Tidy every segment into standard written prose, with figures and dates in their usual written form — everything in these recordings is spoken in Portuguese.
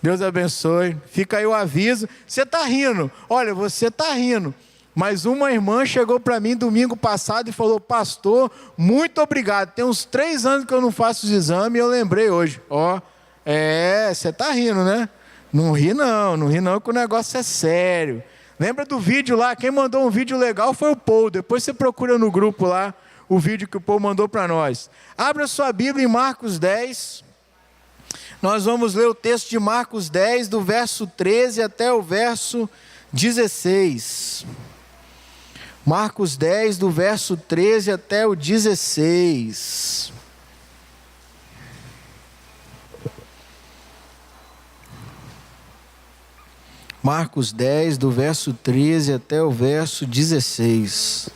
Deus abençoe. Fica aí o aviso. Você está rindo. Olha, você está rindo. Mas uma irmã chegou para mim domingo passado e falou: pastor, muito obrigado. Tem uns 3 anos que eu não faço os exames e eu lembrei hoje. Você está rindo, né? Não ri não, que o negócio é sério. Lembra do vídeo lá? Quem mandou um vídeo legal foi o Paul. Depois você procura no grupo lá o vídeo que o Paul mandou para nós. Abra sua Bíblia em Marcos 10. Nós vamos ler o texto de Marcos 10, do verso 13 até o verso 16. Marcos 10, do verso 13 até o 16. Marcos 10, do verso 13 até o verso 16.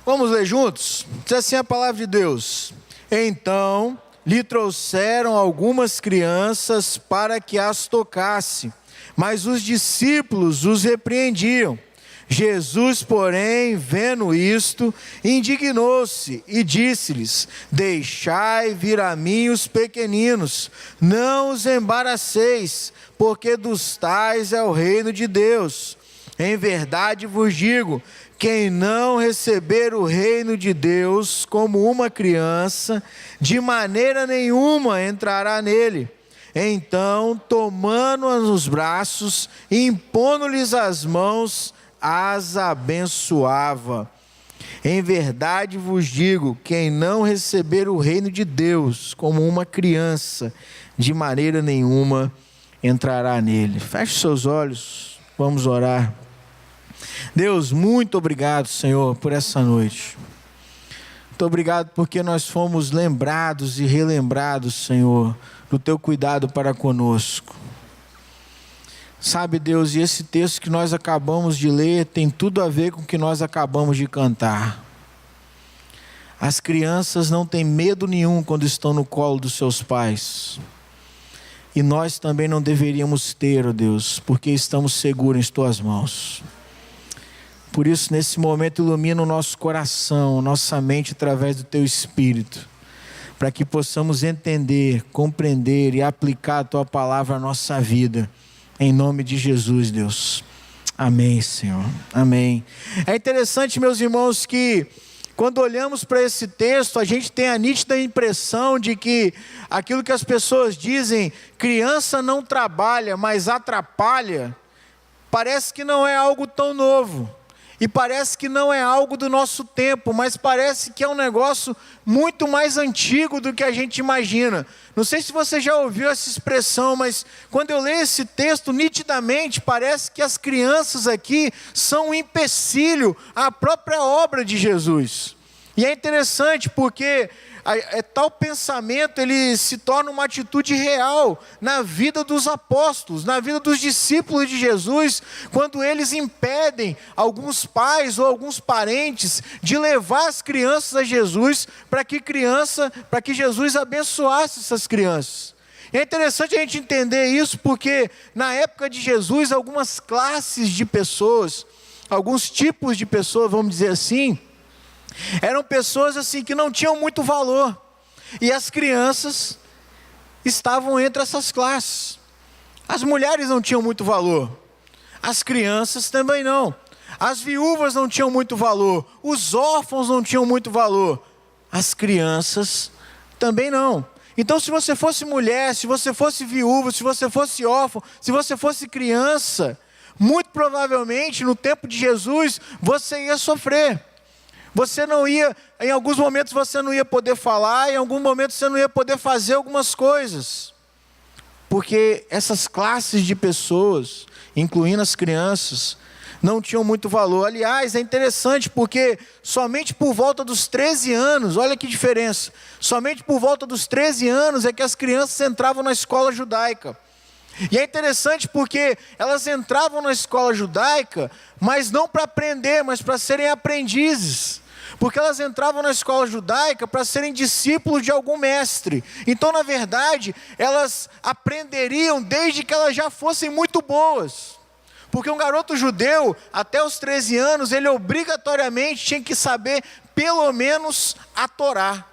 Vamos ler juntos? Diz assim a palavra de Deus: então lhe trouxeram algumas crianças para que as tocasse, mas os discípulos os repreendiam. Jesus, porém, vendo isto, indignou-se e disse-lhes: deixai vir a mim os pequeninos, não os embaraceis, porque dos tais é o reino de Deus. Em verdade vos digo, quem não receber o reino de Deus como uma criança, de maneira nenhuma entrará nele. Então, tomando-as nos braços e impondo-lhes as mãos, as abençoava. Em verdade vos digo, quem não receber o reino de Deus como uma criança, de maneira nenhuma entrará nele. Feche seus olhos, vamos orar. Deus, muito obrigado, Senhor, por essa noite. Muito obrigado porque nós fomos lembrados e relembrados, Senhor, do teu cuidado para conosco. Sabe, Deus, e esse texto que nós acabamos de ler tem tudo a ver com o que nós acabamos de cantar. As crianças não têm medo nenhum quando estão no colo dos seus pais. E nós também não deveríamos ter, ó Deus, porque estamos seguros em tuas mãos. Por isso, nesse momento, ilumina o nosso coração, nossa mente através do teu Espírito, para que possamos entender, compreender e aplicar a tua palavra à nossa vida. Em nome de Jesus, Deus. Amém, Senhor. Amém. É interessante, meus irmãos, que quando olhamos para esse texto, a gente tem a nítida impressão de que aquilo que as pessoas dizem, criança não trabalha, mas atrapalha, parece que não é algo tão novo. E parece que não é algo do nosso tempo, mas parece que é um negócio muito mais antigo do que a gente imagina. Não sei se você já ouviu essa expressão, mas quando eu leio esse texto, nitidamente parece que as crianças aqui são um empecilho à própria obra de Jesus. E é interessante porque tal pensamento ele se torna uma atitude real na vida dos apóstolos, na vida dos discípulos de Jesus, quando eles impedem alguns pais ou alguns parentes de levar as crianças a Jesus para que Jesus abençoasse essas crianças. E é interessante a gente entender isso porque na época de Jesus algumas classes de pessoas, alguns tipos de pessoas, vamos dizer assim, eram pessoas assim que não tinham muito valor, e as crianças estavam entre essas classes. As mulheres não tinham muito valor, as crianças também não. As viúvas não tinham muito valor, os órfãos não tinham muito valor, as crianças também não. Então, se você fosse mulher, se você fosse viúva, se você fosse órfão, se você fosse criança, muito provavelmente no tempo de Jesus você ia sofrer. Você não ia, em alguns momentos você não ia poder falar, em algum momento você não ia poder fazer algumas coisas. Porque essas classes de pessoas, incluindo as crianças, não tinham muito valor. Aliás, é interessante porque somente por volta dos 13 anos, olha que diferença, somente por volta dos 13 anos é que as crianças entravam na escola judaica. E é interessante porque elas entravam na escola judaica, mas não para aprender, mas para serem aprendizes. Porque elas entravam na escola judaica para serem discípulos de algum mestre. Então, na verdade, elas aprenderiam desde que elas já fossem muito boas. Porque um garoto judeu, até os 13 anos, ele obrigatoriamente tinha que saber pelo menos a Torá.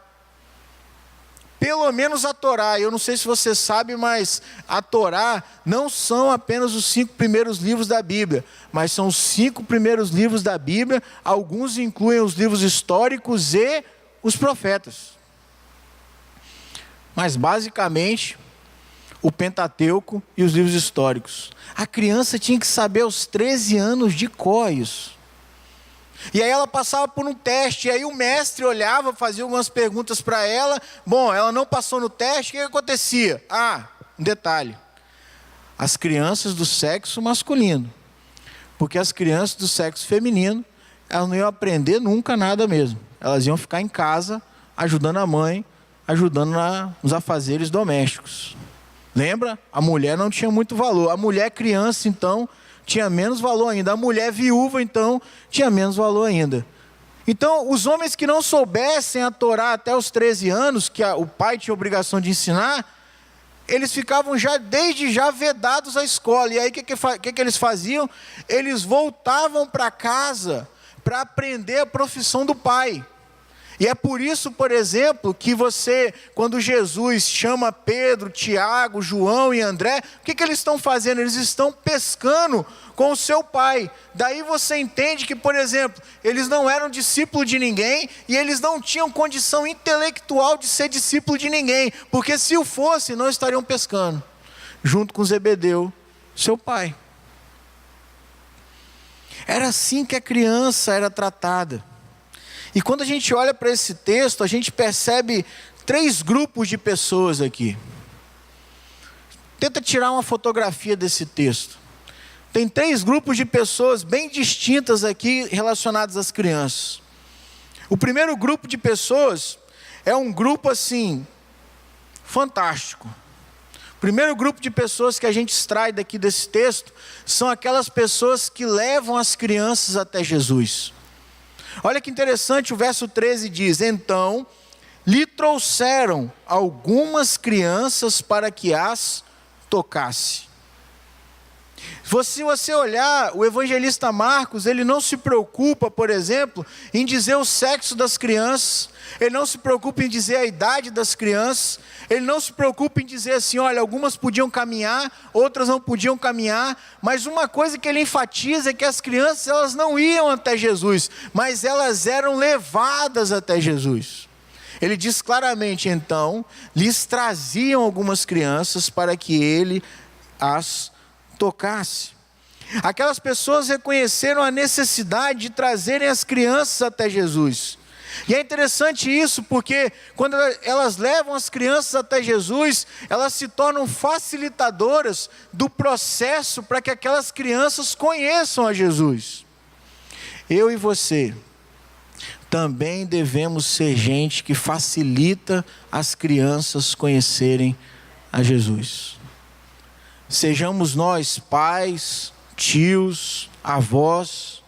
pelo menos a Torá. Eu não sei se você sabe, mas a Torá não são apenas os 5 primeiros livros da Bíblia, mas são os 5 primeiros livros da Bíblia. Alguns incluem os livros históricos e os profetas. Mas basicamente, o Pentateuco e os livros históricos. A criança tinha que saber aos 13 anos de cor isso. E aí ela passava por um teste, e aí o mestre olhava, fazia algumas perguntas para ela. Bom, ela não passou no teste, o que acontecia? Um detalhe. As crianças do sexo masculino. Porque as crianças do sexo feminino, elas não iam aprender nunca nada mesmo. Elas iam ficar em casa, ajudando a mãe, ajudando nos afazeres domésticos. Lembra? A mulher não tinha muito valor. A mulher criança, então, tinha menos valor ainda. A mulher viúva, então, tinha menos valor ainda. Então, os homens que não soubessem a Torá até os 13 anos, que o pai tinha a obrigação de ensinar, eles ficavam desde já vedados à escola. E aí, o que eles faziam? Eles voltavam para casa para aprender a profissão do pai. E é por isso, por exemplo, que quando Jesus chama Pedro, Tiago, João e André, o que eles estão fazendo? Eles estão pescando com o seu pai. Daí você entende que, por exemplo, eles não eram discípulos de ninguém e eles não tinham condição intelectual de ser discípulo de ninguém, porque se o fosse, não estariam pescando, junto com Zebedeu, seu pai. Era assim que a criança era tratada. E quando a gente olha para esse texto, a gente percebe 3 grupos de pessoas aqui. Tenta tirar uma fotografia desse texto. Tem 3 grupos de pessoas bem distintas aqui relacionadas às crianças. O primeiro grupo de pessoas é um grupo assim, fantástico. O primeiro grupo de pessoas que a gente extrai daqui desse texto são aquelas pessoas que levam as crianças até Jesus. Olha que interessante, o verso 13 diz: então lhe trouxeram algumas crianças para que as tocasse. Se você olhar, o evangelista Marcos, ele não se preocupa, por exemplo, em dizer o sexo das crianças, ele não se preocupa em dizer a idade das crianças, ele não se preocupa em dizer assim, olha, algumas podiam caminhar, outras não podiam caminhar, mas uma coisa que ele enfatiza é que as crianças, elas não iam até Jesus, mas elas eram levadas até Jesus. Ele diz claramente, então, lhes traziam algumas crianças para que ele as tocasse. Aquelas pessoas reconheceram a necessidade de trazerem as crianças até Jesus. E é interessante isso, porque quando elas levam as crianças até Jesus, elas se tornam facilitadoras do processo para que aquelas crianças conheçam a Jesus. Eu e você também devemos ser gente que facilita as crianças conhecerem a Jesus. Sejamos nós pais, tios, avós.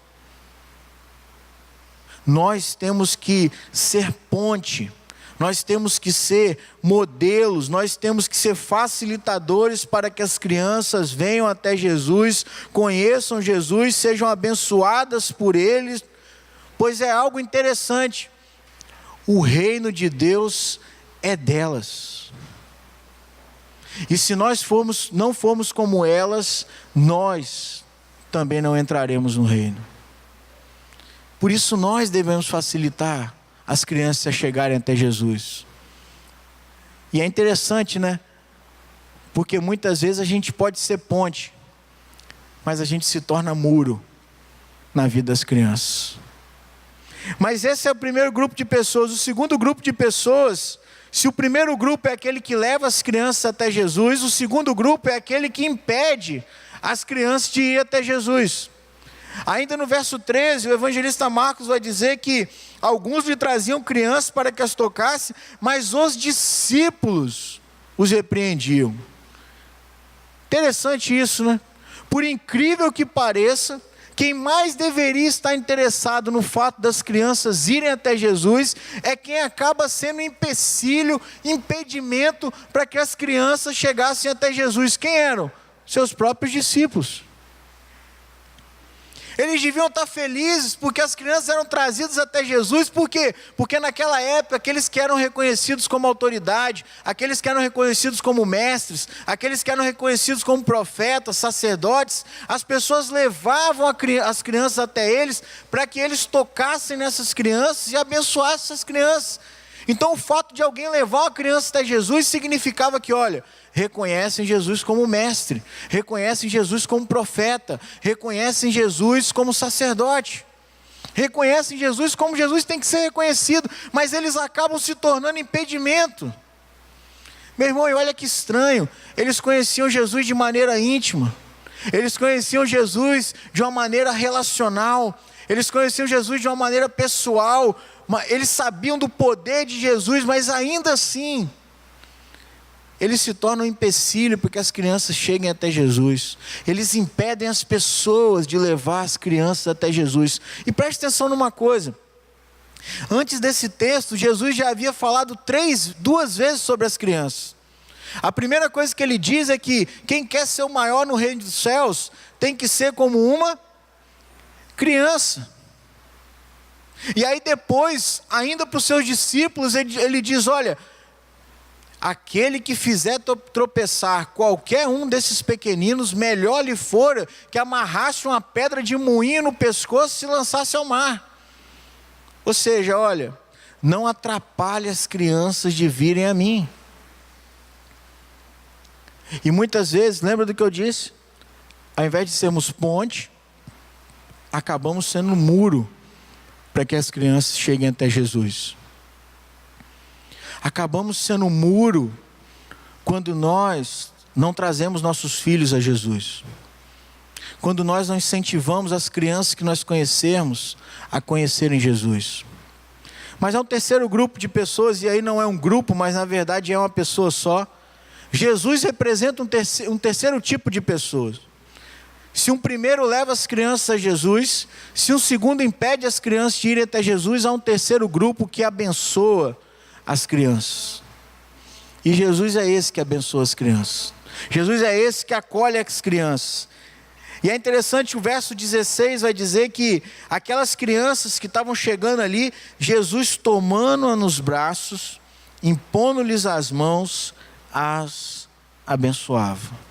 Nós temos que ser ponte, nós temos que ser modelos, nós temos que ser facilitadores para que as crianças venham até Jesus, conheçam Jesus, sejam abençoadas por Ele, pois é algo interessante, o reino de Deus é delas. E se nós não formos como elas, nós também não entraremos no reino. Por isso nós devemos facilitar as crianças a chegarem até Jesus. E é interessante, né? Porque muitas vezes a gente pode ser ponte, mas a gente se torna muro na vida das crianças. Mas esse é o primeiro grupo de pessoas. O segundo grupo de pessoas, se o primeiro grupo é aquele que leva as crianças até Jesus, o segundo grupo é aquele que impede as crianças de ir até Jesus. Ainda no verso 13, o evangelista Marcos vai dizer que alguns lhe traziam crianças para que as tocasse, mas os discípulos os repreendiam. Interessante isso, né? Por incrível que pareça, quem mais deveria estar interessado no fato das crianças irem até Jesus é quem acaba sendo empecilho, impedimento para que as crianças chegassem até Jesus. Quem eram? Seus próprios discípulos. Eles deviam estar felizes porque as crianças eram trazidas até Jesus. Por quê? Porque naquela época, aqueles que eram reconhecidos como autoridade, aqueles que eram reconhecidos como mestres, aqueles que eram reconhecidos como profetas, sacerdotes, as pessoas levavam as crianças até eles para que eles tocassem nessas crianças e abençoassem essas crianças. Então o fato de alguém levar uma criança até Jesus significava que, olha, reconhecem Jesus como mestre, reconhecem Jesus como profeta, reconhecem Jesus como sacerdote, reconhecem Jesus como Jesus tem que ser reconhecido, mas eles acabam se tornando impedimento. Meu irmão, e olha que estranho, eles conheciam Jesus de maneira íntima, eles conheciam Jesus de uma maneira relacional, eles conheciam Jesus de uma maneira pessoal, eles sabiam do poder de Jesus, mas ainda assim, eles se tornam um empecilho porque as crianças cheguem até Jesus. Eles impedem as pessoas de levar as crianças até Jesus. E preste atenção numa coisa. Antes desse texto, Jesus já havia falado duas vezes sobre as crianças. A primeira coisa que ele diz é que quem quer ser o maior no reino dos céus tem que ser como uma criança. E aí depois, ainda para os seus discípulos, ele diz, olha, aquele que fizer tropeçar qualquer um desses pequeninos, melhor lhe fora que amarrasse uma pedra de moinho no pescoço e se lançasse ao mar. Ou seja, olha, não atrapalhe as crianças de virem a mim. E muitas vezes, lembra do que eu disse? Ao invés de sermos ponte, acabamos sendo muro para que as crianças cheguem até Jesus. Acabamos sendo um muro quando nós não trazemos nossos filhos a Jesus. Quando nós não incentivamos as crianças que nós conhecermos a conhecerem Jesus. Mas há um terceiro grupo de pessoas, e aí não é um grupo, mas na verdade é uma pessoa só. Jesus representa um terceiro tipo de pessoas. Se um primeiro leva as crianças a Jesus, se um segundo impede as crianças de irem até Jesus, há um terceiro grupo que abençoa as crianças. E Jesus é esse que abençoa as crianças. Jesus é esse que acolhe as crianças. E é interessante, o verso 16 vai dizer que aquelas crianças que estavam chegando ali, Jesus tomando-as nos braços, impondo-lhes as mãos, as abençoava.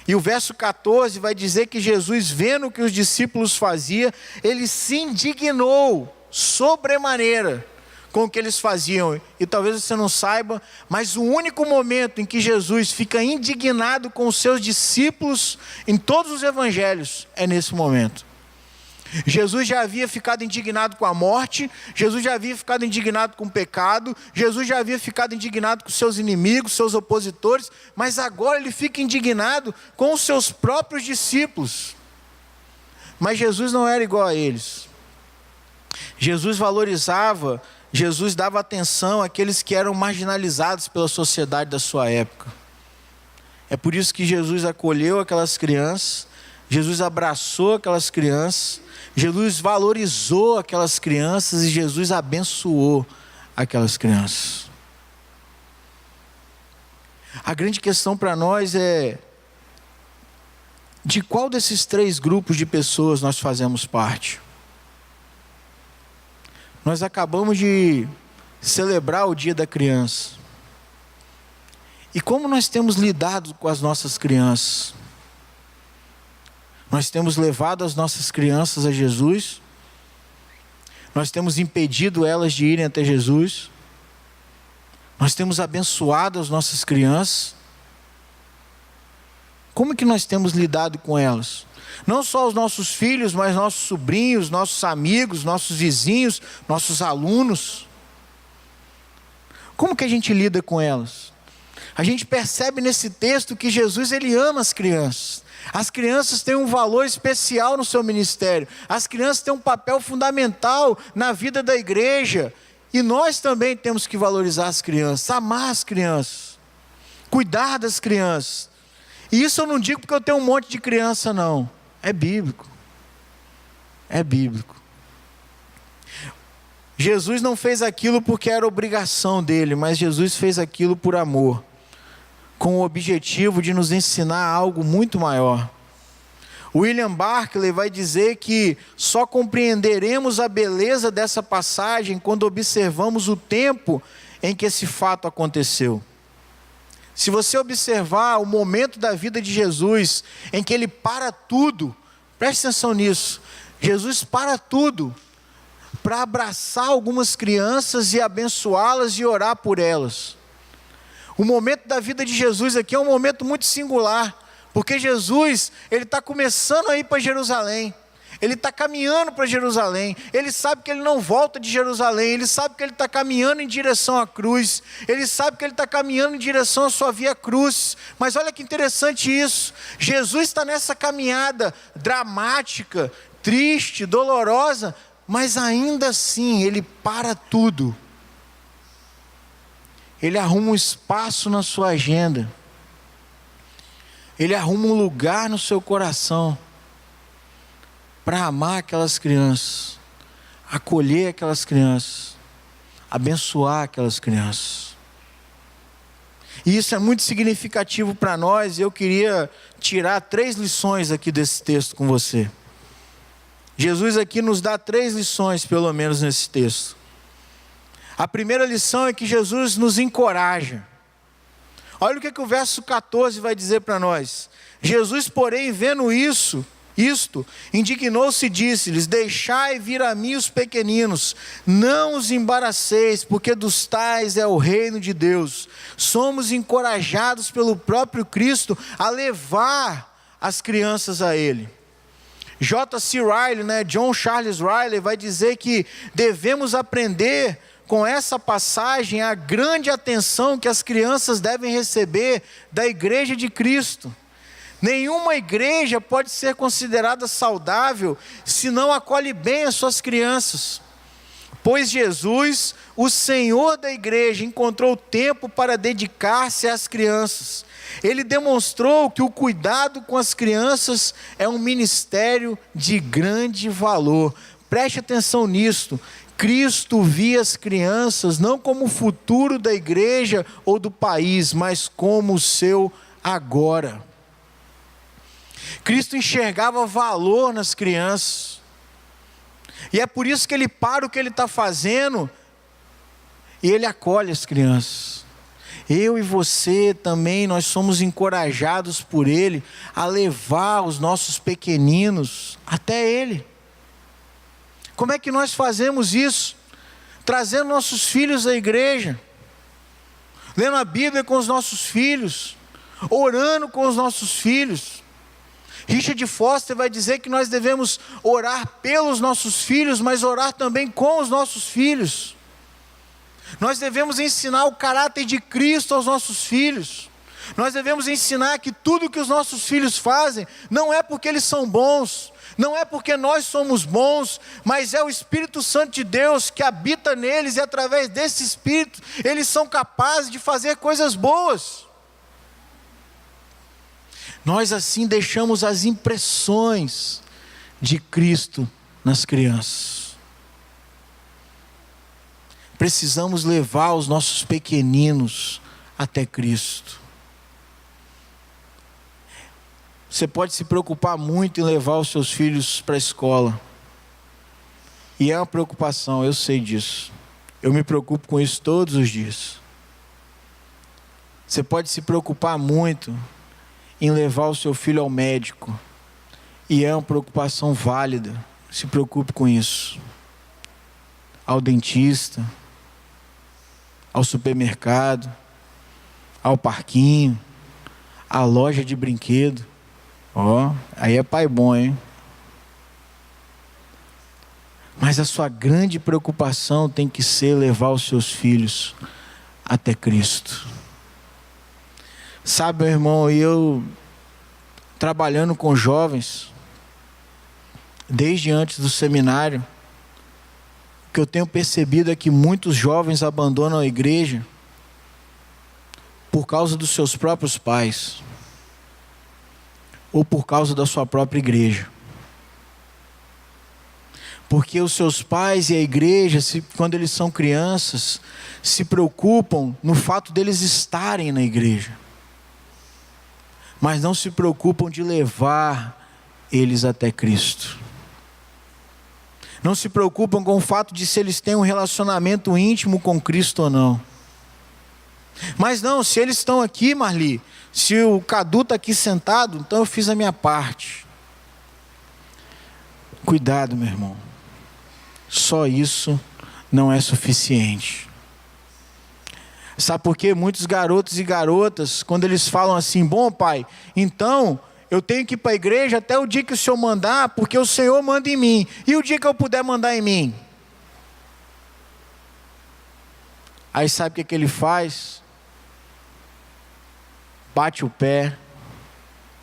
E o verso 14 vai dizer que Jesus, vendo o que os discípulos faziam, ele se indignou sobremaneira com o que eles faziam. E talvez você não saiba, mas o único momento em que Jesus fica indignado com os seus discípulos em todos os evangelhos é nesse momento. Jesus já havia ficado indignado com a morte, Jesus já havia ficado indignado com o pecado, Jesus já havia ficado indignado com seus inimigos, seus opositores, mas agora ele fica indignado com os seus próprios discípulos. Mas Jesus não era igual a eles. Jesus valorizava, Jesus dava atenção àqueles que eram marginalizados pela sociedade da sua época. É por isso que Jesus acolheu aquelas crianças, Jesus abraçou aquelas crianças, Jesus valorizou aquelas crianças e Jesus abençoou aquelas crianças. A grande questão para nós é: de qual desses três grupos de pessoas nós fazemos parte? Nós acabamos de celebrar o Dia da Criança. E como nós temos lidado com as nossas crianças? Nós temos levado as nossas crianças a Jesus? Nós temos impedido elas de irem até Jesus? Nós temos abençoado as nossas crianças? Como é que nós temos lidado com elas? Não só os nossos filhos, mas nossos sobrinhos, nossos amigos, nossos vizinhos, nossos alunos. Como que a gente lida com elas? A gente percebe nesse texto que Jesus, ele ama as crianças. As crianças têm um valor especial no seu ministério. As crianças têm um papel fundamental na vida da igreja. E nós também temos que valorizar as crianças, amar as crianças, cuidar das crianças. E isso eu não digo porque eu tenho um monte de criança, não. É bíblico. É bíblico. Jesus não fez aquilo porque era obrigação dele, mas Jesus fez aquilo por amor, com o objetivo de nos ensinar algo muito maior. William Barclay vai dizer que só compreenderemos a beleza dessa passagem quando observamos o tempo em que esse fato aconteceu. Se você observar o momento da vida de Jesus, em que ele para tudo, preste atenção nisso, Jesus para tudo para abraçar algumas crianças e abençoá-las e orar por elas. O momento da vida de Jesus aqui é um momento muito singular, porque Jesus, ele está começando a ir para Jerusalém, ele está caminhando para Jerusalém, ele sabe que ele não volta de Jerusalém, ele sabe que ele está caminhando em direção à cruz, ele sabe que ele está caminhando em direção à sua via cruz. Mas olha que interessante isso, Jesus está nessa caminhada dramática, triste, dolorosa, mas ainda assim ele para tudo, ele arruma um espaço na sua agenda, ele arruma um lugar no seu coração, para amar aquelas crianças, acolher aquelas crianças, abençoar aquelas crianças. E isso é muito significativo para nós, e eu queria tirar 3 lições aqui desse texto com você. Jesus aqui nos dá 3 lições, pelo menos nesse texto. A primeira lição é que Jesus nos encoraja. Olha o que o verso 14 vai dizer para nós. Jesus, porém, vendo isto, indignou-se e disse-lhes: deixai vir a mim os pequeninos, não os embaraceis, porque dos tais é o reino de Deus. Somos encorajados pelo próprio Cristo a levar as crianças a Ele. J.C. Riley, John Charles Riley, vai dizer que devemos aprender com essa passagem a grande atenção que as crianças devem receber da igreja de Cristo. Nenhuma igreja pode ser considerada saudável se não acolhe bem as suas crianças. Pois Jesus, o Senhor da igreja, encontrou tempo para dedicar-se às crianças. Ele demonstrou que o cuidado com as crianças é um ministério de grande valor. Preste atenção nisto. Cristo via as crianças não como o futuro da igreja ou do país, mas como o seu agora. Cristo enxergava valor nas crianças, e é por isso que ele para o que ele está fazendo, e ele acolhe as crianças. Eu e você também, nós somos encorajados por ele, a levar os nossos pequeninos até ele. Como é que nós fazemos isso? Trazendo nossos filhos à igreja, lendo a Bíblia com os nossos filhos, orando com os nossos filhos. Richard Foster vai dizer que nós devemos orar pelos nossos filhos, mas orar também com os nossos filhos. Nós devemos ensinar o caráter de Cristo aos nossos filhos. Nós devemos ensinar que tudo que os nossos filhos fazem, não é porque eles são bons, não é porque nós somos bons, mas é o Espírito Santo de Deus que habita neles, e através desse Espírito, eles são capazes de fazer coisas boas. Nós assim deixamos as impressões de Cristo nas crianças. Precisamos levar os nossos pequeninos até Cristo. Você pode se preocupar muito em levar os seus filhos para a escola. E é uma preocupação, eu sei disso. Eu me preocupo com isso todos os dias. Você pode se preocupar muito em levar o seu filho ao médico. E é uma preocupação válida. Se preocupe com isso. Ao dentista, ao supermercado, ao parquinho, à loja de brinquedo. Aí é pai bom, hein? Mas a sua grande preocupação tem que ser levar os seus filhos até Cristo. Sabe, meu irmão, eu trabalhando com jovens, desde antes do seminário, o que eu tenho percebido é que muitos jovens abandonam a igreja por causa dos seus próprios pais, ou por causa da sua própria igreja. Porque os seus pais e a igreja, quando eles são crianças, se preocupam no fato deles estarem na igreja, mas não se preocupam de levar eles até Cristo. Não se preocupam com o fato de se eles têm um relacionamento íntimo com Cristo ou não. Mas não, se eles estão aqui, Marli, se o Cadu está aqui sentado, então eu fiz a minha parte. Cuidado, meu irmão. Só isso não é suficiente. Sabe por quê? Muitos garotos e garotas, quando eles falam assim, bom pai, então eu tenho que ir para a igreja até o dia que o Senhor mandar, porque o Senhor manda em mim. E o dia que eu puder mandar em mim? Aí sabe o que ele faz? Bate o pé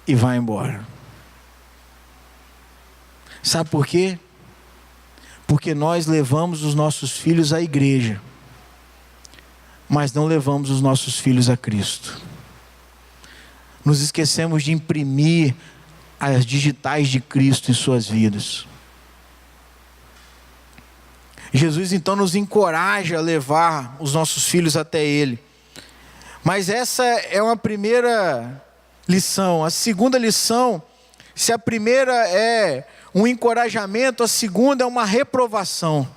e vai embora. Sabe por quê? Porque nós levamos os nossos filhos à igreja, mas não levamos os nossos filhos a Cristo. Nos esquecemos de imprimir as digitais de Cristo em suas vidas. Jesus então nos encoraja a levar os nossos filhos até Ele. Mas essa é uma primeira lição. A segunda lição, se a primeira é um encorajamento, a segunda é uma reprovação.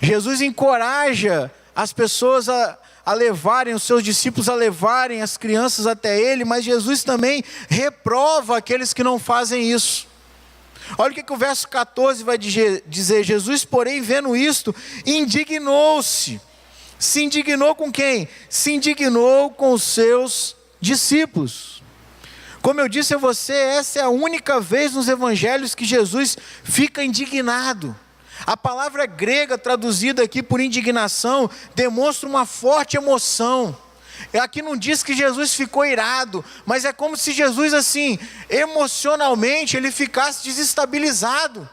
Jesus encoraja as pessoas a levarem, os seus discípulos a levarem as crianças até Ele, mas Jesus também reprova aqueles que não fazem isso. Olha o que o verso 14 vai dizer: Jesus, porém, vendo isto, indignou-se. Se indignou com quem? Se indignou com os seus discípulos. Como eu disse a você, essa é a única vez nos evangelhos que Jesus fica indignado. A palavra grega traduzida aqui por indignação demonstra uma forte emoção. Aqui não diz que Jesus ficou irado, mas é como se Jesus assim, emocionalmente, ele ficasse desestabilizado.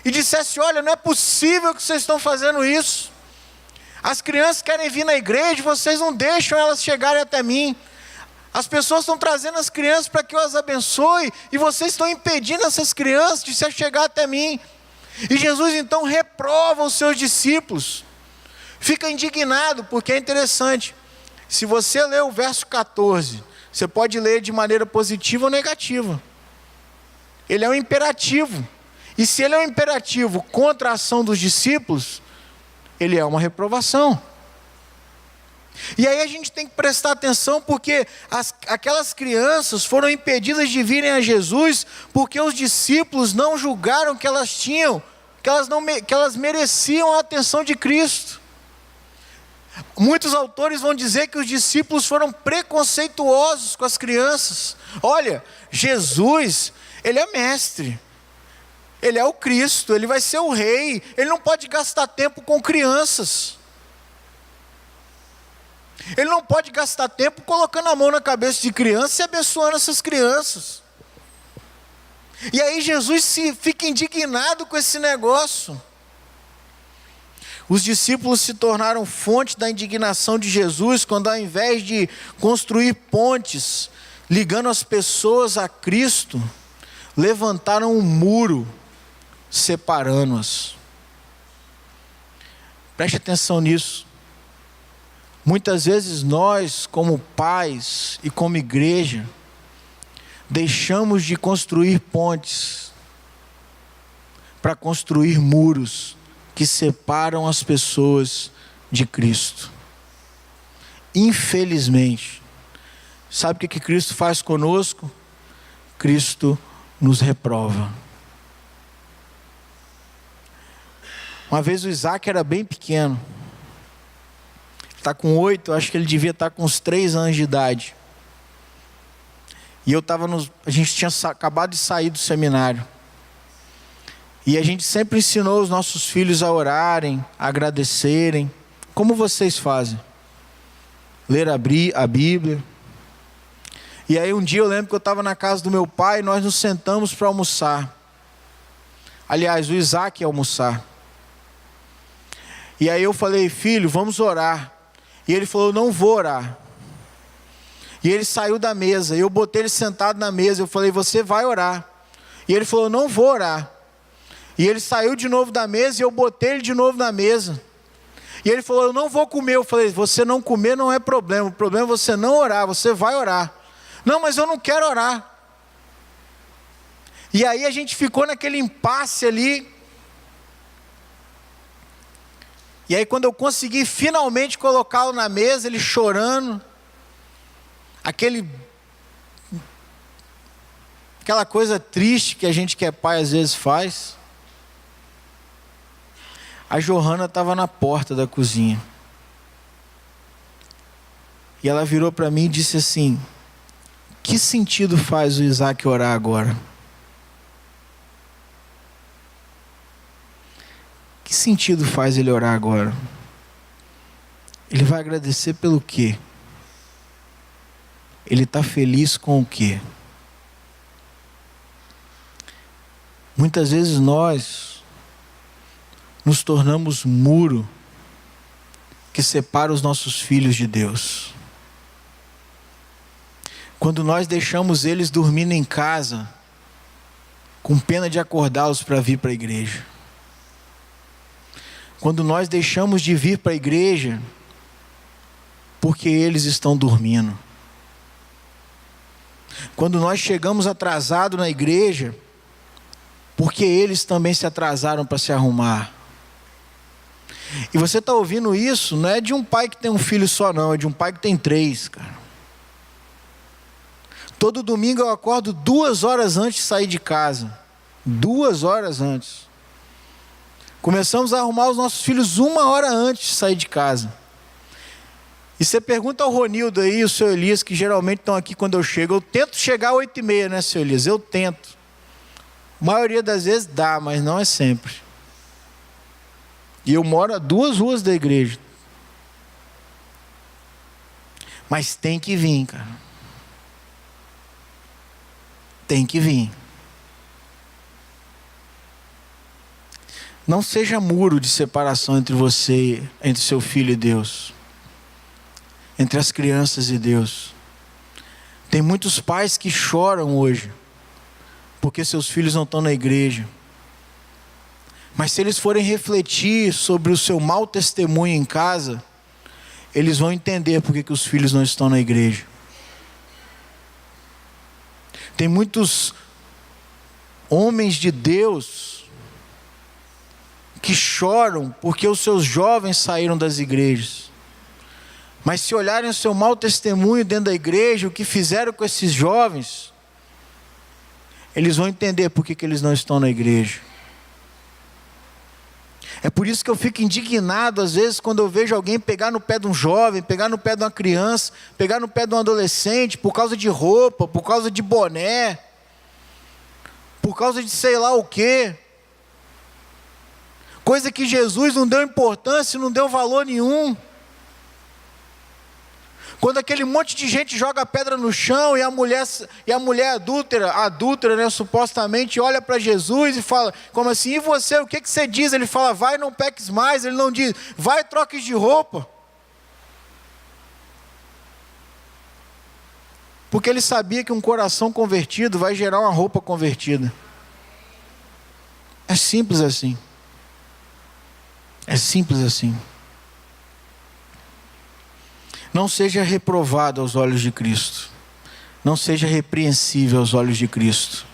E dissesse, olha, não é possível que vocês estão fazendo isso. As crianças querem vir na igreja, vocês não deixam elas chegarem até mim. As pessoas estão trazendo as crianças para que eu as abençoe, e vocês estão impedindo essas crianças de se chegar até mim. E Jesus então reprova os seus discípulos. Fica indignado, porque é interessante. Se você ler o verso 14, você pode ler de maneira positiva ou negativa. Ele é um imperativo. E se ele é um imperativo contra a ação dos discípulos, ele é uma reprovação. E aí a gente tem que prestar atenção, porque aquelas crianças foram impedidas de virem a Jesus, porque os discípulos não julgaram que elas tinham, que elas mereciam a atenção de Cristo. Muitos autores vão dizer que os discípulos foram preconceituosos com as crianças. Olha, Jesus, ele é mestre, ele é o Cristo, ele vai ser o rei, ele não pode gastar tempo com crianças. Ele não pode gastar tempo colocando a mão na cabeça de criança e abençoando essas crianças. E aí Jesus fica indignado com esse negócio. Os discípulos se tornaram fonte da indignação de Jesus, quando ao invés de construir pontes, ligando as pessoas a Cristo, levantaram um muro, separando-as. Preste atenção nisso. Muitas vezes nós, como pais e como igreja, deixamos de construir pontes para construir muros que separam as pessoas de Cristo. Infelizmente, sabe o que Cristo faz conosco? Cristo nos reprova. Uma vez o Isaac era bem pequeno. Está com 8, acho que ele devia estar com uns 3 anos de idade. E a gente tinha acabado de sair do seminário. E a gente sempre ensinou os nossos filhos a orarem, a agradecerem. Como vocês fazem? Ler a Bíblia. E aí um dia eu lembro que eu estava na casa do meu pai e nós nos sentamos para almoçar. Aliás, o Isaac ia almoçar. E aí eu falei, filho, vamos orar. E ele falou, não vou orar. E ele saiu da mesa, e eu botei ele sentado na mesa, eu falei, você vai orar. E ele falou, não vou orar. E ele saiu de novo da mesa, e eu botei ele de novo na mesa. E ele falou, eu não vou comer. Eu falei, você não comer não é problema, o problema é você não orar, você vai orar. Não, mas eu não quero orar. E aí a gente ficou naquele impasse ali. E aí quando eu consegui finalmente colocá-lo na mesa, ele chorando, aquela coisa triste que a gente que é pai às vezes faz. A Johanna estava na porta da cozinha. E ela virou para mim e disse assim: que sentido faz o Isaac orar agora? Que sentido faz ele orar agora? Ele vai agradecer pelo quê? Ele está feliz com o quê? Muitas vezes nós nos tornamos muro que separa os nossos filhos de Deus. Quando nós deixamos eles dormindo em casa, com pena de acordá-los para vir para a igreja. Quando nós deixamos de vir para a igreja, porque eles estão dormindo. Quando nós chegamos atrasados na igreja, porque eles também se atrasaram para se arrumar. E você está ouvindo isso, não é de um pai que tem um filho só não, é de um pai que tem 3, cara. Todo domingo eu acordo 2 horas antes de sair de casa. 2 horas antes. Começamos a arrumar os nossos filhos 1 hora antes de sair de casa. E você pergunta ao Ronildo aí, o seu Elias, que geralmente estão aqui quando eu chego. Eu tento chegar às 8h30, né, seu Elias? Eu tento. A maioria das vezes dá, mas não é sempre. E eu moro a 2 ruas da igreja. Mas tem que vir, cara. Tem que vir. Não seja muro de separação entre você, entre seu filho e Deus. Entre as crianças e Deus. Tem muitos pais que choram hoje, porque seus filhos não estão na igreja. Mas se eles forem refletir sobre o seu mau testemunho em casa, eles vão entender porque que os filhos não estão na igreja. Tem muitos homens de Deus que choram porque os seus jovens saíram das igrejas. Mas se olharem o seu mau testemunho dentro da igreja, o que fizeram com esses jovens, eles vão entender por que eles não estão na igreja. É por isso que eu fico indignado às vezes quando eu vejo alguém pegar no pé de um jovem, pegar no pé de uma criança, pegar no pé de um adolescente, por causa de roupa, por causa de boné, por causa de sei lá o quê. Coisa que Jesus não deu importância, não deu valor nenhum. Quando aquele monte de gente joga pedra no chão e a mulher adúltera, né, supostamente olha para Jesus e fala, como assim, e você, o que você diz? Ele fala, vai, não peques mais. Ele não diz, vai, troques de roupa. Porque ele sabia que um coração convertido vai gerar uma roupa convertida. É simples assim. É simples assim. Não seja reprovado aos olhos de Cristo. Não seja repreensível aos olhos de Cristo.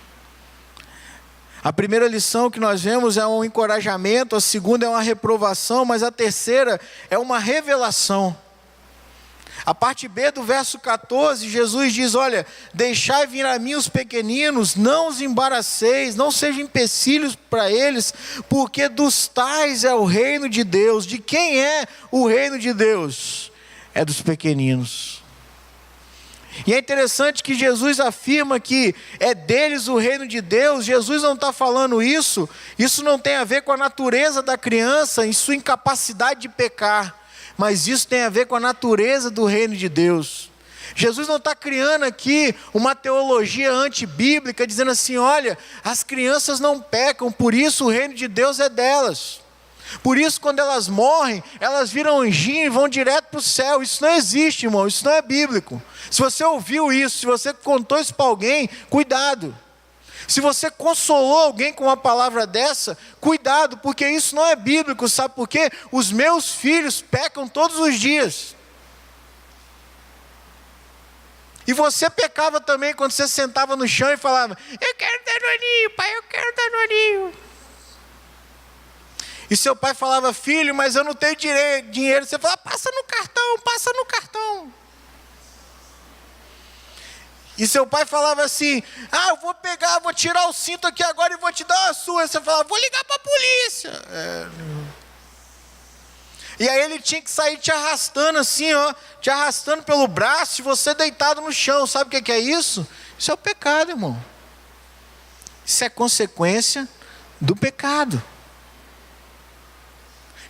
A primeira lição que nós vemos é um encorajamento, a segunda é uma reprovação, mas a terceira é uma revelação. A parte B do verso 14, Jesus diz, olha, deixai vir a mim os pequeninos, não os embaraceis, não sejam empecilhos para eles, porque dos tais é o reino de Deus. De quem é o reino de Deus? É dos pequeninos. E é interessante que Jesus afirma que é deles o reino de Deus. Jesus não está falando isso não tem a ver com a natureza da criança e sua incapacidade de pecar, mas isso tem a ver com a natureza do reino de Deus. Jesus não está criando aqui uma teologia antibíblica, dizendo assim, olha, as crianças não pecam, por isso o reino de Deus é delas. Por isso, quando elas morrem, elas viram anjinho e vão direto para o céu. Isso não existe, irmão, isso não é bíblico. Se você ouviu isso, se você contou isso para alguém, cuidado. Se você consolou alguém com uma palavra dessa, cuidado, porque isso não é bíblico, sabe por quê? Os meus filhos pecam todos os dias. E você pecava também quando você sentava no chão e falava: eu quero danoninho, pai, eu quero danoninho. E seu pai falava: filho, mas eu não tenho dinheiro. Você falava: passa no cartão, passa no cartão. E seu pai falava assim: eu vou pegar, vou tirar o cinto aqui agora e vou te dar uma surra. Você falava: vou ligar para a polícia. E aí ele tinha que sair te arrastando assim, ó, te arrastando pelo braço e você deitado no chão. Sabe o que é isso? Isso é o pecado, irmão. Isso é consequência do pecado.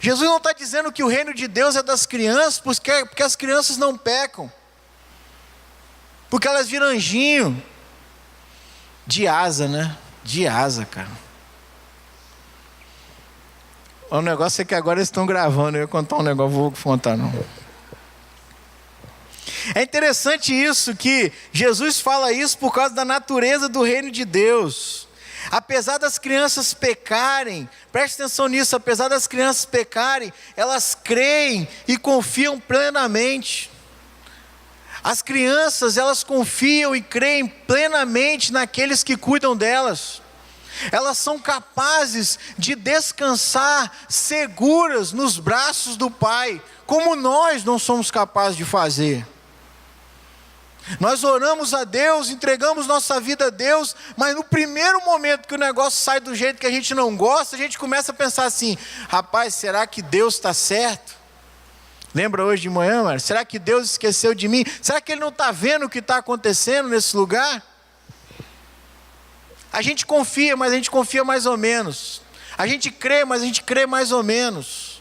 Jesus não está dizendo que o reino de Deus é das crianças, porque as crianças não pecam. Porque elas viram anjinho de asa, né? De asa, cara. O negócio é que agora eles estão gravando. Eu ia contar um negócio, vou contar não. É interessante isso, que Jesus fala isso por causa da natureza do reino de Deus. Apesar das crianças pecarem, preste atenção nisso, apesar das crianças pecarem, elas creem e confiam plenamente. As crianças, elas confiam e creem plenamente naqueles que cuidam delas. Elas são capazes de descansar seguras nos braços do Pai, como nós não somos capazes de fazer. Nós oramos a Deus, entregamos nossa vida a Deus, mas no primeiro momento que o negócio sai do jeito que a gente não gosta, a gente começa a pensar assim: rapaz, será que Deus está certo? Lembra hoje de manhã, mano? Será que Deus esqueceu de mim? Será que Ele não está vendo o que está acontecendo nesse lugar? A gente confia, mas a gente confia mais ou menos. A gente crê, mas a gente crê mais ou menos.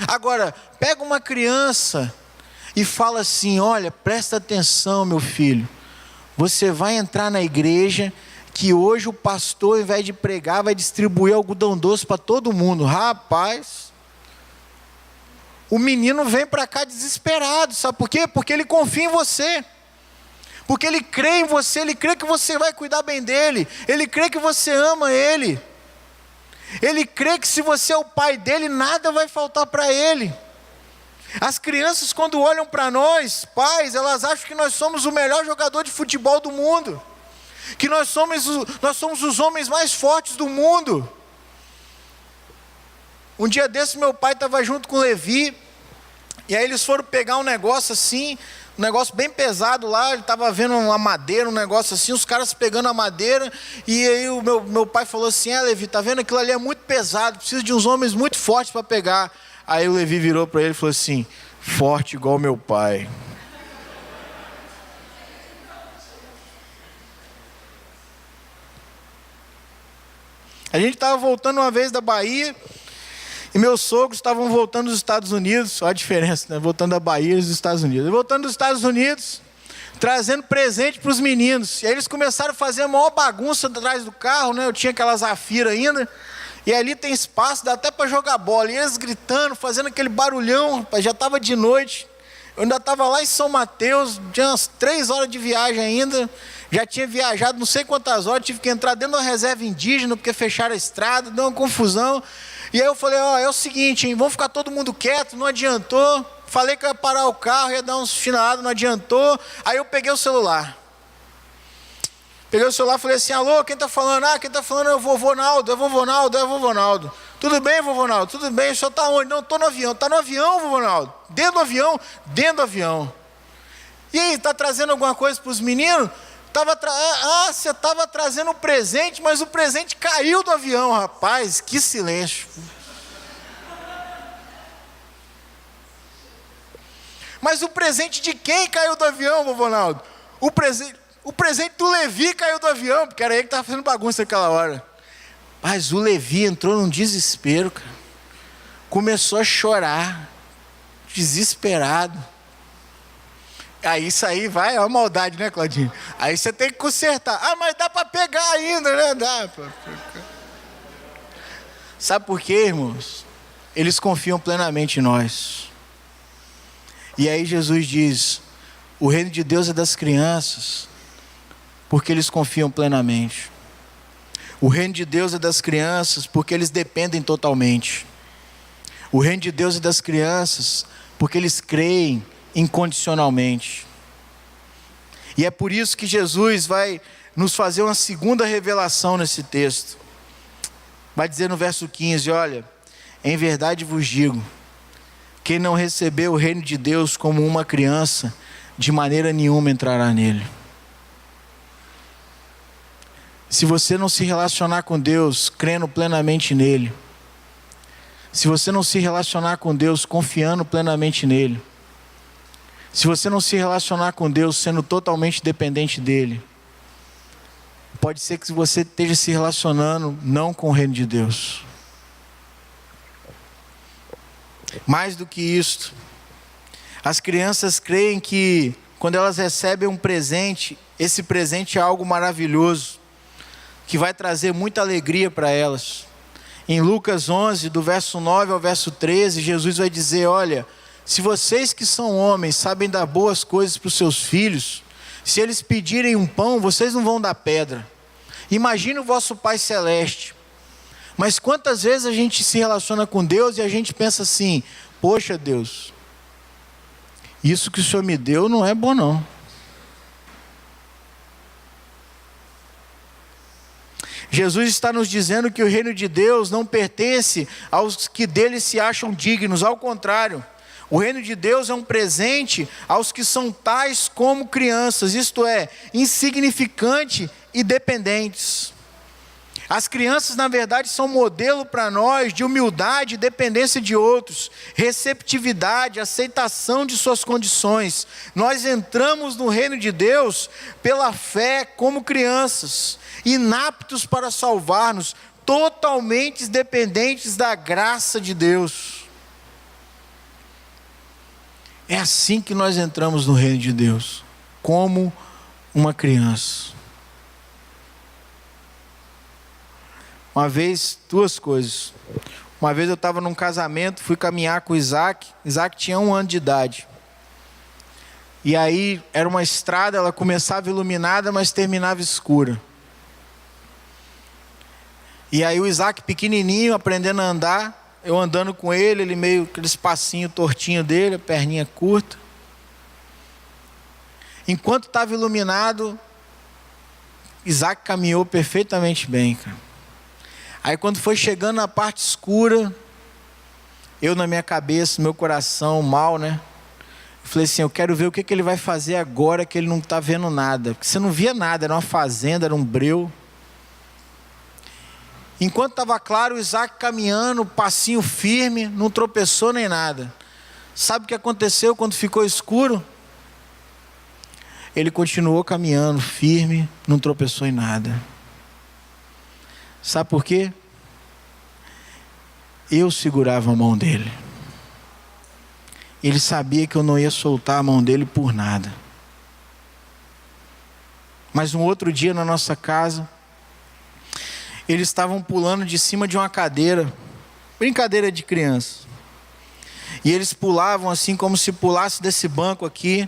Agora, pega uma criança e fala assim: olha, presta atenção, meu filho. Você vai entrar na igreja que hoje o pastor, ao invés de pregar, vai distribuir algodão doce para todo mundo. Rapaz, o menino vem para cá desesperado. Sabe por quê? Porque ele confia em você. Porque ele crê em você, ele crê que você vai cuidar bem dele, ele crê que você ama ele, ele crê que se você é o pai dele, nada vai faltar para ele. As crianças, quando olham para nós, pais, elas acham que nós somos o melhor jogador de futebol do mundo, que nós somos os homens mais fortes do mundo. Um dia desse meu pai estava junto com o Levi, e aí eles foram pegar um negócio assim, um negócio bem pesado lá, ele estava vendo uma madeira, um negócio assim, os caras pegando a madeira, e aí o meu pai falou assim: Levi, tá vendo, aquilo ali é muito pesado, precisa de uns homens muito fortes para pegar. Aí o Levi virou para ele e falou assim: forte igual meu pai. A gente estava voltando uma vez da Bahia, e meus sogros estavam voltando dos Estados Unidos. Olha a diferença, né? Voltando da Bahia e dos Estados Unidos. Voltando dos Estados Unidos, trazendo presente para os meninos. E aí eles começaram a fazer a maior bagunça atrás do carro, né? Eu tinha aquela Zafira ainda. E ali tem espaço, dá até para jogar bola. E eles gritando, fazendo aquele barulhão, rapaz, já estava de noite. Eu ainda estava lá em São Mateus, tinha umas 3 horas de viagem ainda. Já tinha viajado não sei quantas horas, tive que entrar dentro de uma reserva indígena, porque fecharam a estrada, deu uma confusão. E aí eu falei: é o seguinte, hein, vamos ficar todo mundo quieto, não adiantou. Falei que eu ia parar o carro, ia dar uns chinelados, não adiantou. Aí eu peguei o celular. Peguei o celular e falei assim: alô, quem está falando? Quem está falando é o vovô Naldo, Tudo bem, vovô Naldo? Tudo bem, o senhor está onde? Não, estou no avião. Está no avião, vovô Naldo? Dentro do avião? Dentro do avião. E aí, está trazendo alguma coisa para os meninos? Você estava trazendo um presente, mas o presente caiu do avião. Rapaz, que silêncio. Mas o presente de quem caiu do avião, vovô Naldo? O presente do Levi caiu do avião, porque era ele que estava fazendo bagunça naquela hora. Mas o Levi entrou num desespero, cara. Começou a chorar, desesperado. Aí isso aí vai, é uma maldade, né, Claudinho? Aí você tem que consertar. Mas dá para pegar ainda, né? Dá para pegar. Sabe por quê, irmãos? Eles confiam plenamente em nós. E aí Jesus diz: o reino de Deus é das crianças, porque eles confiam plenamente. O reino de Deus é das crianças, porque eles dependem totalmente. O reino de Deus é das crianças, porque eles creem incondicionalmente. E é por isso que Jesus vai nos fazer uma segunda revelação nesse texto. Vai dizer no verso 15, olha, em verdade vos digo, quem não recebeu o reino de Deus como uma criança, de maneira nenhuma entrará nele. Se você não se relacionar com Deus, crendo plenamente nele, se você não se relacionar com Deus, confiando plenamente nele, se você não se relacionar com Deus, sendo totalmente dependente dele, pode ser que você esteja se relacionando não com o reino de Deus. Mais do que isso, as crianças creem que quando elas recebem um presente, esse presente é algo maravilhoso, que vai trazer muita alegria para elas. Em Lucas 11, do verso 9 ao verso 13, Jesus vai dizer, olha, se vocês que são homens sabem dar boas coisas para os seus filhos, se eles pedirem um pão, vocês não vão dar pedra. Imagina o vosso Pai Celeste. Mas quantas vezes a gente se relaciona com Deus e a gente pensa assim, poxa Deus, isso que o Senhor me deu não é bom não. Jesus está nos dizendo que o reino de Deus não pertence aos que dele se acham dignos, ao contrário, o reino de Deus é um presente aos que são tais como crianças, isto é, insignificantes e dependentes. As crianças, na verdade, são modelo para nós de humildade e dependência de outros, receptividade, aceitação de suas condições. Nós entramos no reino de Deus pela fé como crianças, inaptos para salvar-nos, totalmente dependentes da graça de Deus. É assim que nós entramos no reino de Deus, como uma criança. Uma vez, duas coisas. Uma vez eu estava num casamento, fui caminhar com o Isaac. Isaac tinha 1 ano de idade. E aí era uma estrada, ela começava iluminada, mas terminava escura. E aí o Isaac pequenininho, aprendendo a andar, eu andando com ele, ele meio aquele espacinho tortinho dele, a perninha curta. Enquanto estava iluminado, Isaac caminhou perfeitamente bem, cara. Aí quando foi chegando na parte escura, eu na minha cabeça, no meu coração, mal, né? Eu falei assim, eu quero ver o que ele vai fazer agora que ele não está vendo nada. Porque você não via nada, era uma fazenda, era um breu. Enquanto estava claro, o Isaac caminhando, passinho firme, não tropeçou nem nada. Sabe o que aconteceu quando ficou escuro? Ele continuou caminhando firme, não tropeçou em nada. Sabe por quê? Eu segurava a mão dele. Ele sabia que eu não ia soltar a mão dele por nada. Mas um outro dia na nossa casa, eles estavam pulando de cima de uma cadeira, brincadeira de criança. E eles pulavam assim como se pulasse desse banco aqui,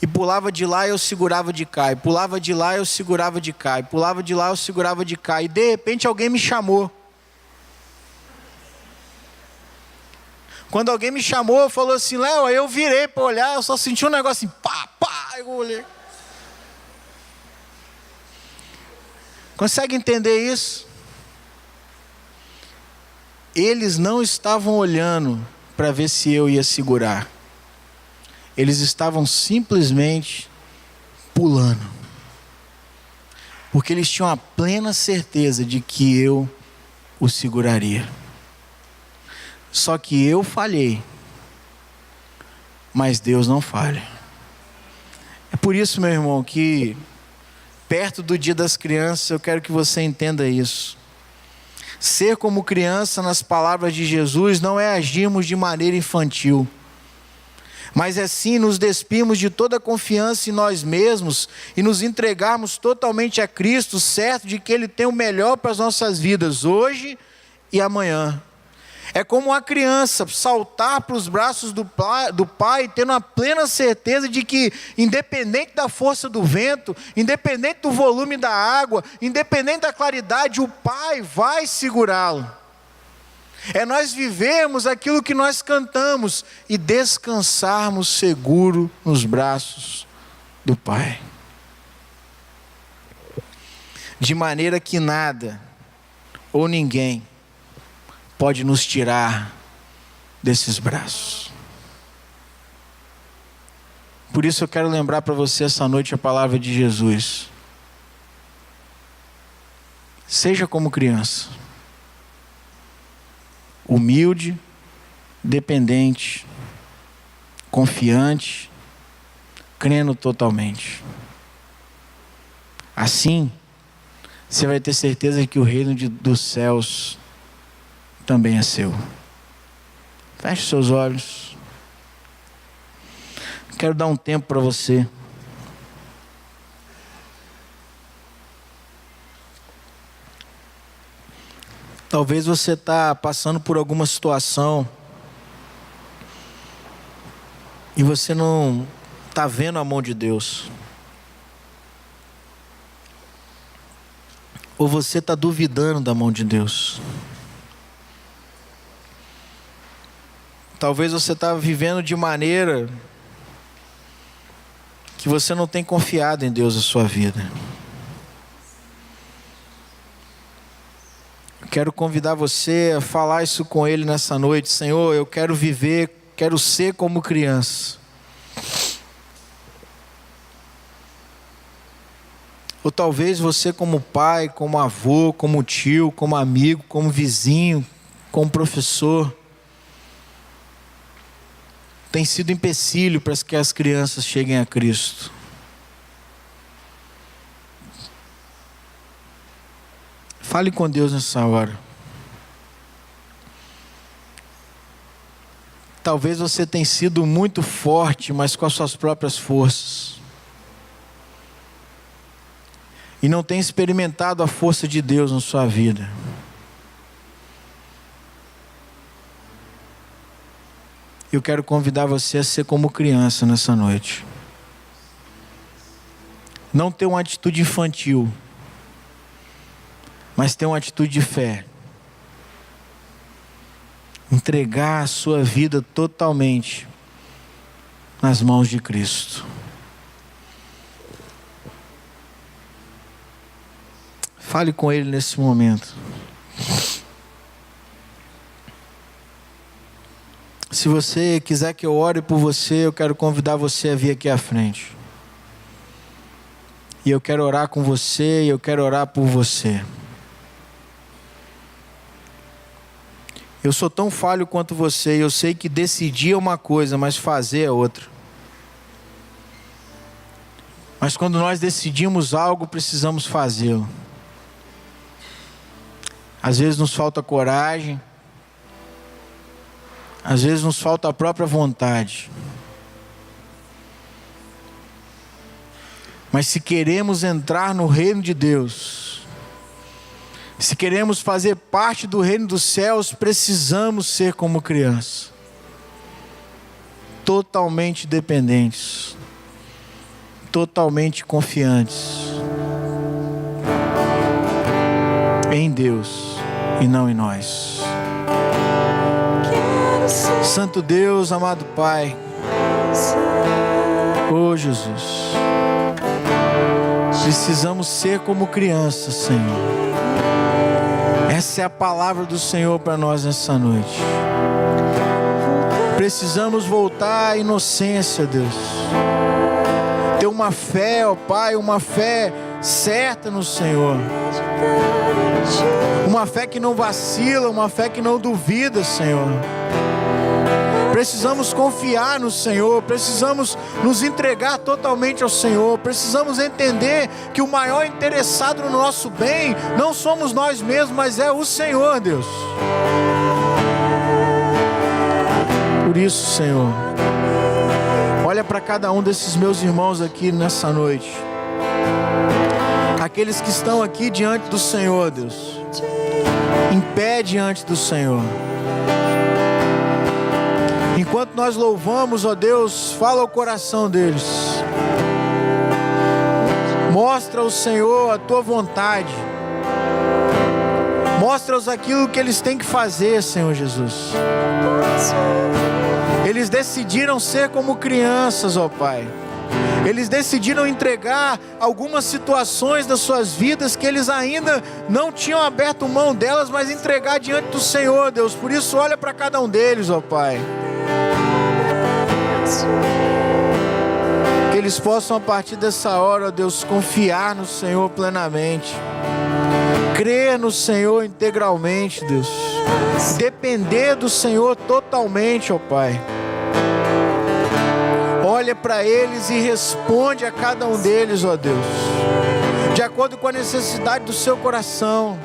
e pulava de lá e eu segurava de cá, e pulava de lá e eu segurava de cá, e pulava de lá e eu segurava de cá, e de repente alguém me chamou. Quando alguém me chamou, falou assim, Léo, aí eu virei para olhar, eu só senti um negócio assim, pá, pá, eu olhei. Consegue entender isso? Eles não estavam olhando para ver se eu ia segurar. Eles estavam simplesmente pulando. Porque eles tinham a plena certeza de que eu o seguraria. Só que eu falhei. Mas Deus não falha. É por isso, meu irmão, que perto do Dia das Crianças eu quero que você entenda isso. Ser como criança, nas palavras de Jesus, não é agirmos de maneira infantil, mas é sim nos despirmos de toda confiança em nós mesmos e nos entregarmos totalmente a Cristo, certo de que Ele tem o melhor para as nossas vidas, hoje e amanhã. É como uma criança saltar para os braços do pai, tendo a plena certeza de que, independente da força do vento, independente do volume da água, independente da claridade, o pai vai segurá-lo. É nós vivermos aquilo que nós cantamos e descansarmos seguro nos braços do Pai. de maneira que nada ou ninguém pode nos tirar desses braços. Por isso eu quero lembrar para você essa noite a palavra de Jesus. Seja como criança, humilde, dependente, confiante, crendo totalmente. Assim, você vai ter certeza de que o reino dos céus também é seu. Feche seus olhos. Quero dar um tempo para você. Talvez você está passando por alguma situação e você não está vendo a mão de Deus. Ou você está duvidando da mão de Deus. Talvez você está vivendo de maneira que você não tem confiado em Deus na sua vida. Quero convidar você a falar isso com Ele nessa noite. Senhor, eu quero viver, quero ser como criança. Ou talvez você como pai, como avô, como tio, como amigo, como vizinho, como professor, tem sido empecilho para que as crianças cheguem a Cristo. Fale com Deus nessa hora. Talvez você tenha sido muito forte, mas com as suas próprias forças. E não tenha experimentado a força de Deus na sua vida. Eu quero convidar você a ser como criança nessa noite. Não ter uma atitude infantil, mas ter uma atitude de fé. Entregar a sua vida totalmente nas mãos de Cristo. Fale com Ele nesse momento. Se você quiser que eu ore por você, eu quero convidar você a vir aqui à frente. E eu quero orar com você, e eu quero orar por você. Eu sou tão falho quanto você, e eu sei que decidir é uma coisa, mas fazer é outra. Mas quando nós decidimos algo, precisamos fazê-lo. Às vezes nos falta coragem, às vezes nos falta a própria vontade. Mas se queremos entrar no reino de Deus, se queremos fazer parte do reino dos céus, precisamos ser como criança, totalmente dependentes, totalmente confiantes em Deus e não em nós. Santo Deus, amado Pai, oh Jesus, precisamos ser como crianças, Senhor. Essa é a palavra do Senhor para nós nessa noite. Precisamos voltar à inocência, Deus. Ter uma fé, ó Pai, uma fé certa no Senhor. Uma fé que não vacila, uma fé que não duvida, Senhor. Precisamos confiar no Senhor, precisamos nos entregar totalmente ao Senhor, precisamos entender que o maior interessado no nosso bem não somos nós mesmos, mas é o Senhor, Deus. Por isso, Senhor, olha para cada um desses meus irmãos aqui nessa noite, aqueles que estão aqui diante do Senhor, Deus, em pé diante do Senhor. Enquanto nós louvamos, ó Deus, fala ao coração deles. Mostra ao Senhor a tua vontade. Mostra-os aquilo que eles têm que fazer, Senhor Jesus. Eles decidiram ser como crianças, ó Pai. Eles decidiram entregar algumas situações das suas vidas que eles ainda não tinham aberto mão delas, mas entregar diante do Senhor, Deus. Por isso, olha para cada um deles, ó Pai. Que eles possam, a partir dessa hora, ó Deus, confiar no Senhor plenamente. Crer no Senhor integralmente, Deus. Depender do Senhor totalmente, ó Pai. Olha para eles e responde a cada um deles, ó Deus, de acordo com a necessidade do seu coração,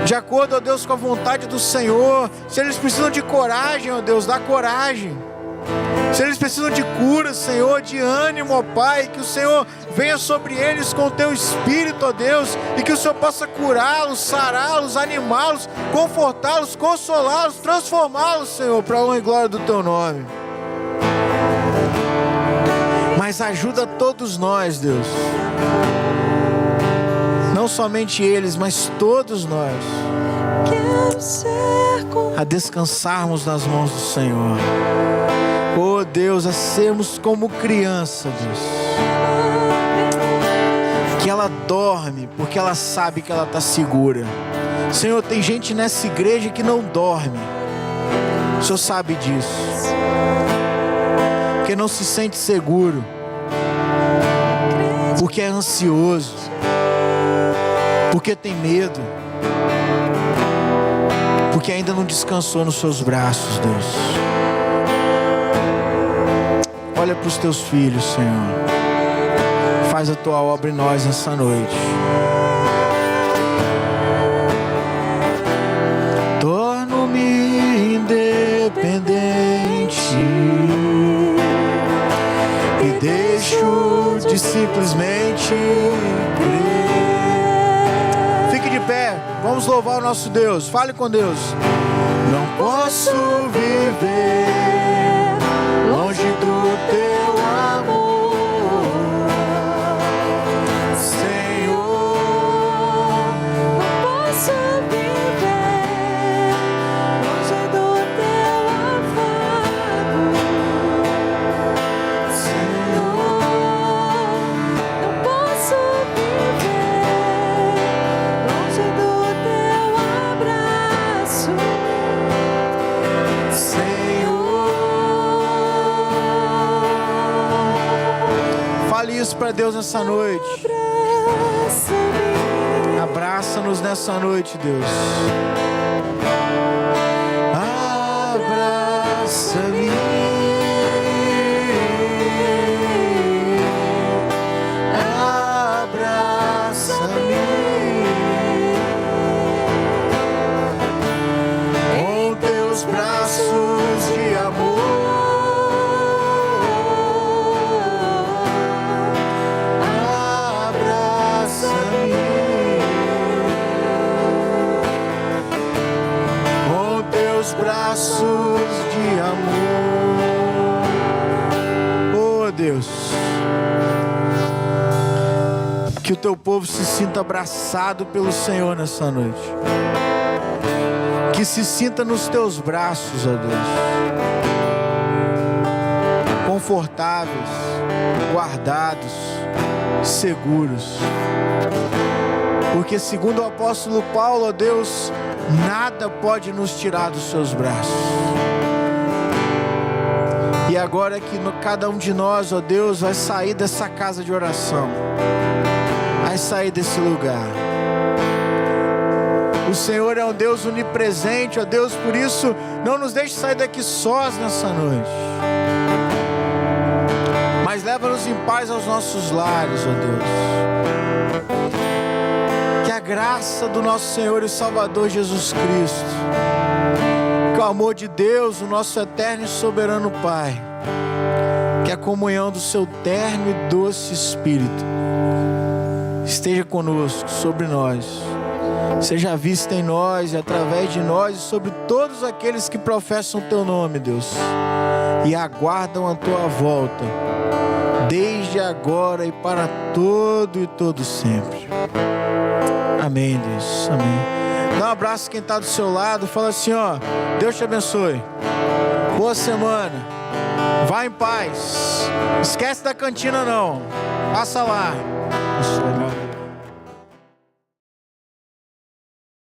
de acordo, ó Deus, com a vontade do Senhor. Se eles precisam de coragem, ó Deus, dá coragem. Se eles precisam de cura, Senhor, de ânimo, ó Pai, que o Senhor venha sobre eles com o Teu Espírito, ó Deus, e que o Senhor possa curá-los, sará-los, animá-los, confortá-los, consolá-los, transformá-los, Senhor, para a honra e glória do Teu nome. Mas ajuda todos nós, Deus, não somente eles, mas todos nós, a descansarmos nas mãos do Senhor. Oh Deus, a sermos como criança, Deus, que ela dorme porque ela sabe que ela está segura. Senhor, tem gente nessa igreja que não dorme, o Senhor sabe disso, que não se sente seguro, porque é ansioso, porque tem medo, porque ainda não descansou nos seus braços, Deus. Olha para os teus filhos, Senhor. Faz a tua obra em nós nessa noite. Torno-me independente e deixo de simplesmente crer. Fique de pé, vamos louvar o nosso Deus. Fale com Deus. Não posso viver longe do Teu amor, Senhor. Não posso viver longe do Teu afago, Senhor. Não posso viver longe do Teu abraço, Fale isso para Deus nessa noite. Abraça-nos nessa noite, Deus. Abraça-me. Abraça-me. Com teus braços de amor. Braços de amor. Oh Deus, que o Teu povo se sinta abraçado pelo Senhor nessa noite, que se sinta nos Teus braços, ó Deus, confortáveis, guardados, seguros, porque segundo o apóstolo Paulo, ó Deus, nada pode nos tirar dos Seus braços. E agora que cada um de nós, ó Deus, vai sair dessa casa de oração, vai sair desse lugar. O Senhor é um Deus onipresente, ó Deus, por isso não nos deixe sair daqui sós nessa noite, mas leva-nos em paz aos nossos lares, ó Deus. Que a graça do nosso Senhor e Salvador Jesus Cristo, que o amor de Deus, o nosso eterno e soberano Pai, que a comunhão do Seu terno e doce Espírito esteja conosco, sobre nós, seja vista em nós e através de nós e sobre todos aqueles que professam Teu nome, Deus, e aguardam a Tua volta, desde agora e para todo e todo sempre. Amém, Deus, amém. Dá um abraço a quem está do seu lado, fala assim, ó, Deus te abençoe, boa semana. Vá em paz. Esquece da cantina não. Passa lá.